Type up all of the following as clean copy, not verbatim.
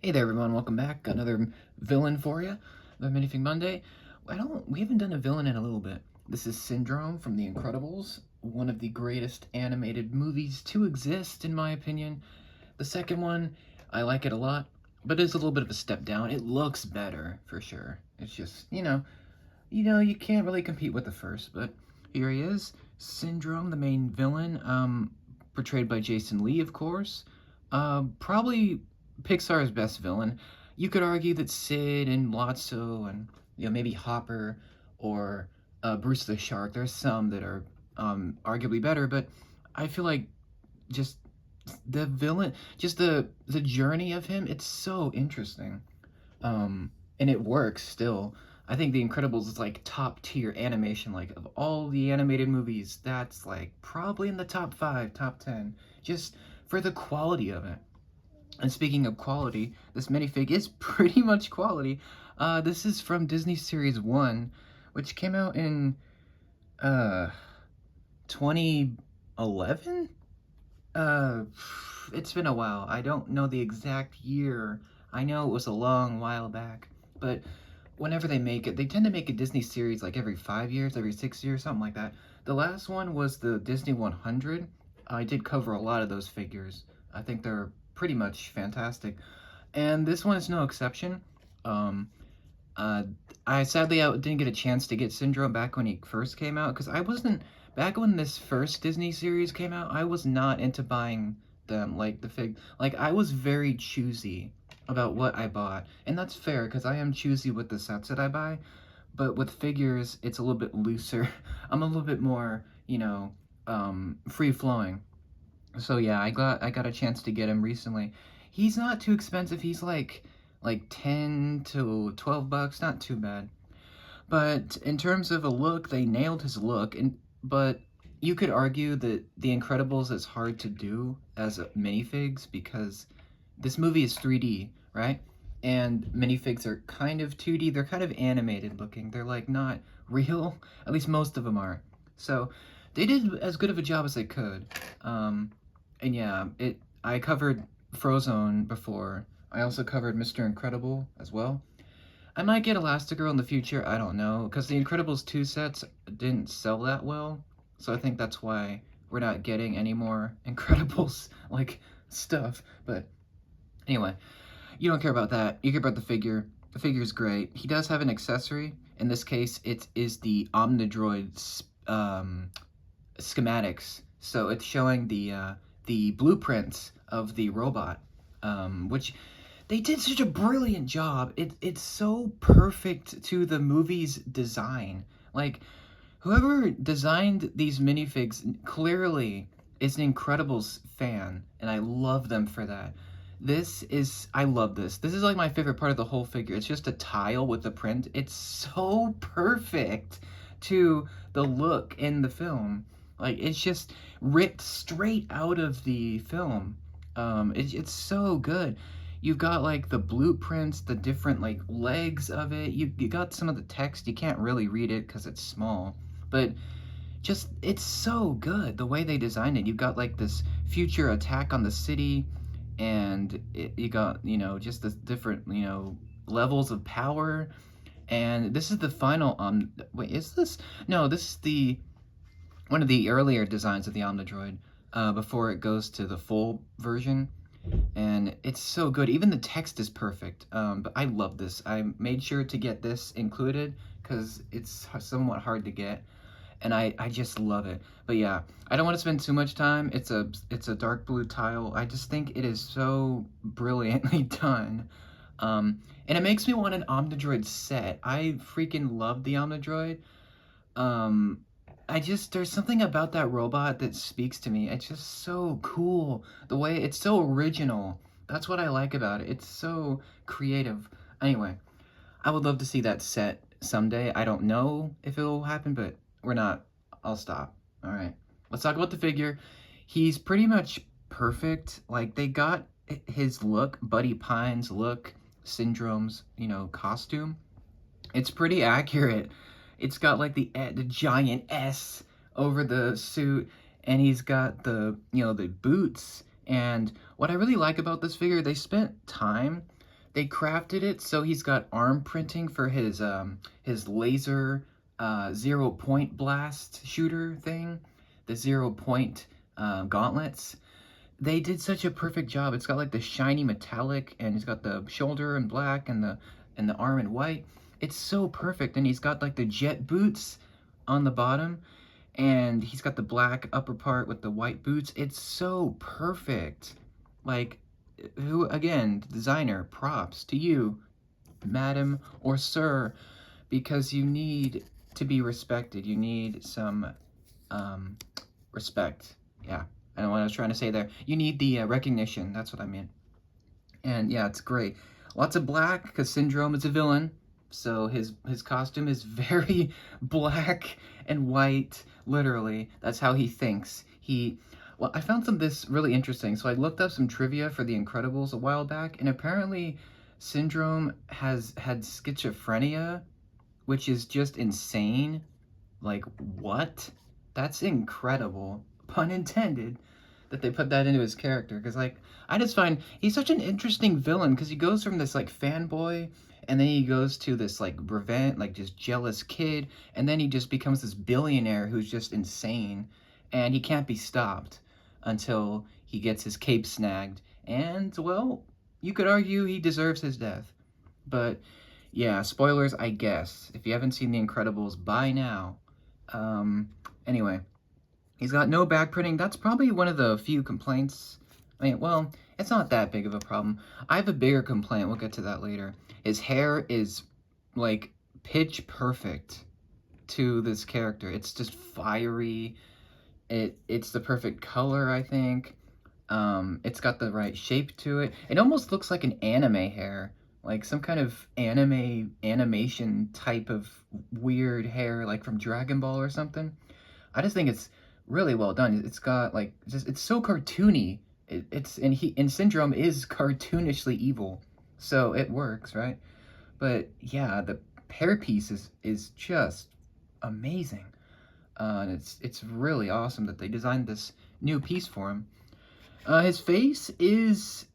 Hey there, everyone. Welcome back. Got another villain for you, the Minifig Monday. We haven't done a villain in a little bit. This is Syndrome from The Incredibles, one of the greatest animated movies to exist, in my opinion. The second one, I like it a lot, but it's a little bit of a step down. It looks better for sure. It's just, you can't really compete with the first. But here he is, Syndrome, the main villain, portrayed by Jason Lee, of course. Probably Pixar's best villain. You could argue that Sid and Lotso and maybe Hopper or Bruce the Shark. There's some that are arguably better, but I feel like just the villain, just the journey of him. It's so interesting, and it works still. I think The Incredibles is like top tier animation. Like of all the animated movies, that's like probably in the top 5, top 10, just for the quality of it. And speaking of quality, this minifig is pretty much quality. This is from Disney Series 1, which came out in uh 2011. uh it's been a while. I don't know the exact year. I know it was a long while back, but whenever they make it, they tend to make a Disney series like every 5 years, every 6 years, something like that. The last one was the Disney 100. I did cover a lot of those figures. I think they're pretty much fantastic, and this one is no exception. Um, uh, I didn't get a chance to get Syndrome back when he first came out because I wasn't back when this first Disney series came out. I was not into buying them like the fig. Like I was very choosy about what I bought, and that's fair because I am choosy with the sets that I buy. But with figures, it's a little bit looser. I'm a little bit more, free flowing. So yeah, I got a chance to get him recently. He's not too expensive. He's like 10 to 12 bucks, not too bad. But in terms of a look, they nailed his look, and but you could argue that The Incredibles is hard to do as minifigs because this movie is 3D, right? And minifigs are kind of 2D. They're kind of animated looking. They're like not real. At least most of them are. So they did as good of a job as they could. Um, and yeah, I covered Frozone before. I also covered Mr. Incredible as well. I might get Elastigirl in the future, I don't know, because the Incredibles 2 sets didn't sell that well, so I think that's why we're not getting any more Incredibles, like, stuff. But anyway, you don't care about that. You care about the figure. The figure's great. He does have an accessory. In this case, it is the Omnidroid schematics. So it's showing the blueprints of the robot, which they did such a brilliant job. It's so perfect to the movie's design. Like whoever designed these minifigs clearly is an Incredibles fan, and I love them for that. I love this. This is like my favorite part of the whole figure. It's just a tile with the print. It's so perfect to the look in the film. Like it's just ripped straight out of the film. It's so good. You've got like the blueprints, the different like legs of it. You got some of the text. You can't really read it because it's small, but just it's so good the way they designed it. You've got like this future attack on the city, and you got just the different levels of power. And this is the final wait, is this no this is the one of the earlier designs of the Omnidroid, before it goes to the full version, and it's so good. Even the text is perfect. But I love this. I made sure to get this included because it's somewhat hard to get, and I just love it. But yeah, I don't want to spend too much time. It's a dark blue tile. I just think it is so brilliantly done. And it makes me want an Omnidroid set. I freaking love the Omnidroid. Um, there's something about that robot that speaks to me. It's just so cool. The way it's so original. That's what I like about it. It's so creative. Anyway, I would love to see that set someday. I don't know if it'll happen, but we're not. I'll stop. All right. Let's talk about the figure. He's pretty much perfect. Like they got his look, Buddy Pine's look, Syndrome's, costume. It's pretty accurate. It's got like the giant S over the suit, and he's got the the boots. And what I really like about this figure, they spent time They crafted it so he's got arm printing for his laser 0 point blast shooter thing, the 0 point gauntlets. They did such a perfect job. It's got like the shiny metallic, and he's got the shoulder in black and the arm in white. It's so perfect, and he's got like the jet boots on the bottom, and he's got the black upper part with the white boots. It's so perfect. Like, who again, designer, props to you, madam or sir, because you need to be respected. You need some respect. Yeah, I know what I was trying to say there. You need the recognition. That's what I mean. And yeah, it's great. Lots of black because Syndrome is a villain, so his costume is very black and white. Literally, that's how he thinks. Well, I found some this really interesting. So I looked up some trivia for The Incredibles a while back, and apparently, Syndrome has had schizophrenia, which is just insane. Like, what? That's incredible. Pun intended that they put that into his character. Because, like, I just find he's such an interesting villain because he goes from this, like, fanboy, and then he goes to this, like, revenge, like, just jealous kid, and then he just becomes this billionaire who's just insane, and he can't be stopped until he gets his cape snagged. And, well, you could argue he deserves his death. But, yeah, spoilers, I guess. If you haven't seen The Incredibles by now. Anyway, he's got no back printing. That's probably one of the few complaints. I mean, well, it's not that big of a problem. I have a bigger complaint. We'll get to that later. His hair is, like, pitch perfect to this character. It's just fiery. It's the perfect color, I think. It's got the right shape to it. It almost looks like an anime hair. Like some kind of animation type of weird hair, like from Dragon Ball or something. I just think it's really well done. It's got like just it's so cartoony. And Syndrome is cartoonishly evil, so it works, right? But yeah, the hairpiece is just amazing. And it's really awesome that they designed this new piece for him. His face is,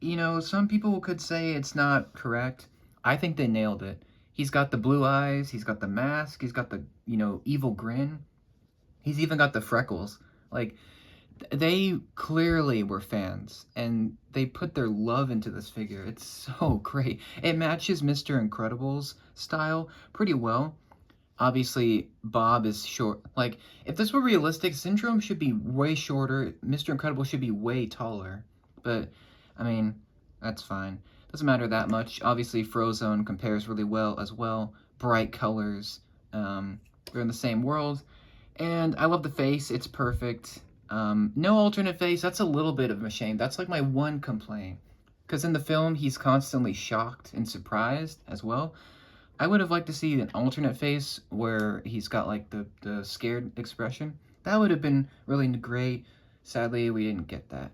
some people could say it's not correct. I think they nailed it. He's got the blue eyes, he's got the mask, he's got the, evil grin. He's even got the freckles. Like, they clearly were fans, and they put their love into this figure. It's so great. It matches Mr. Incredible's style pretty well. Obviously, Bob is short. Like, if this were realistic, Syndrome should be way shorter. Mr. Incredible should be way taller. But, I mean, that's fine. Doesn't matter that much. Obviously, Frozone compares really well as well. Bright colors. They're in the same world. And I love the face. It's perfect. No alternate face. That's a little bit of a shame. That's like my one complaint. Because in the film, he's constantly shocked and surprised as well. I would have liked to see an alternate face where he's got like the scared expression. That would have been really great. Sadly, we didn't get that.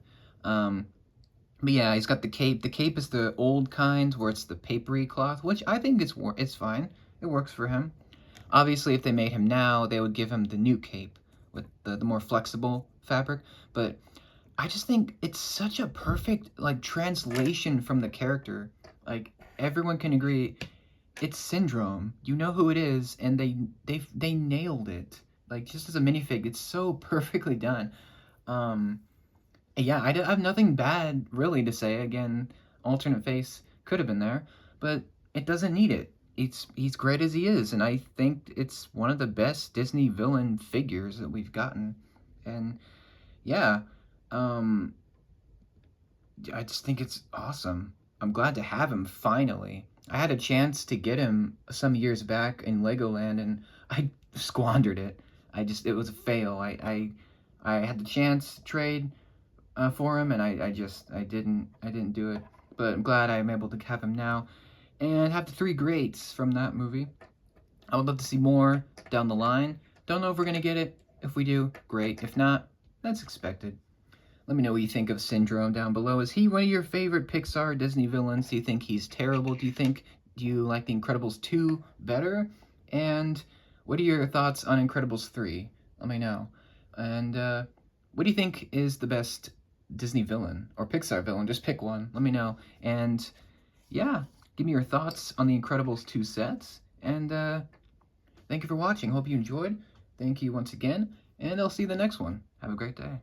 But yeah, he's got the cape. The cape is the old kind where it's the papery cloth, which I think it's fine. It works for him. Obviously, if they made him now, they would give him the new cape with the more flexible fabric. But I just think it's such a perfect like translation from the character. Like everyone can agree it's Syndrome. You know who it is, and they nailed it. Like just as a minifig, it's so perfectly done. Yeah, I have nothing bad really to say. Again, alternate face could have been there, but it doesn't need it. He's great as he is, and I think it's one of the best Disney villain figures that we've gotten. And yeah, I just think it's awesome. I'm glad to have him finally. I had a chance to get him some years back in Legoland, and I squandered it. It was a fail. I had the chance to trade for him, and I didn't do it. But I'm glad I'm able to have him now, and have the three greats from that movie. I would love to see more down the line. Don't know if we're gonna get it. If we do, great. If not, that's expected. Let me know what you think of Syndrome down below. Is he one of your favorite Pixar Disney villains? Do you think he's terrible? Do you like The Incredibles 2 better? And what are your thoughts on Incredibles 3? Let me know. And what do you think is the best Disney villain or Pixar villain? Just pick one. Let me know. And yeah, give me your thoughts on the Incredibles 2 sets, and thank you for watching. Hope you enjoyed. Thank you once again, and I'll see you in the next one. Have a great day.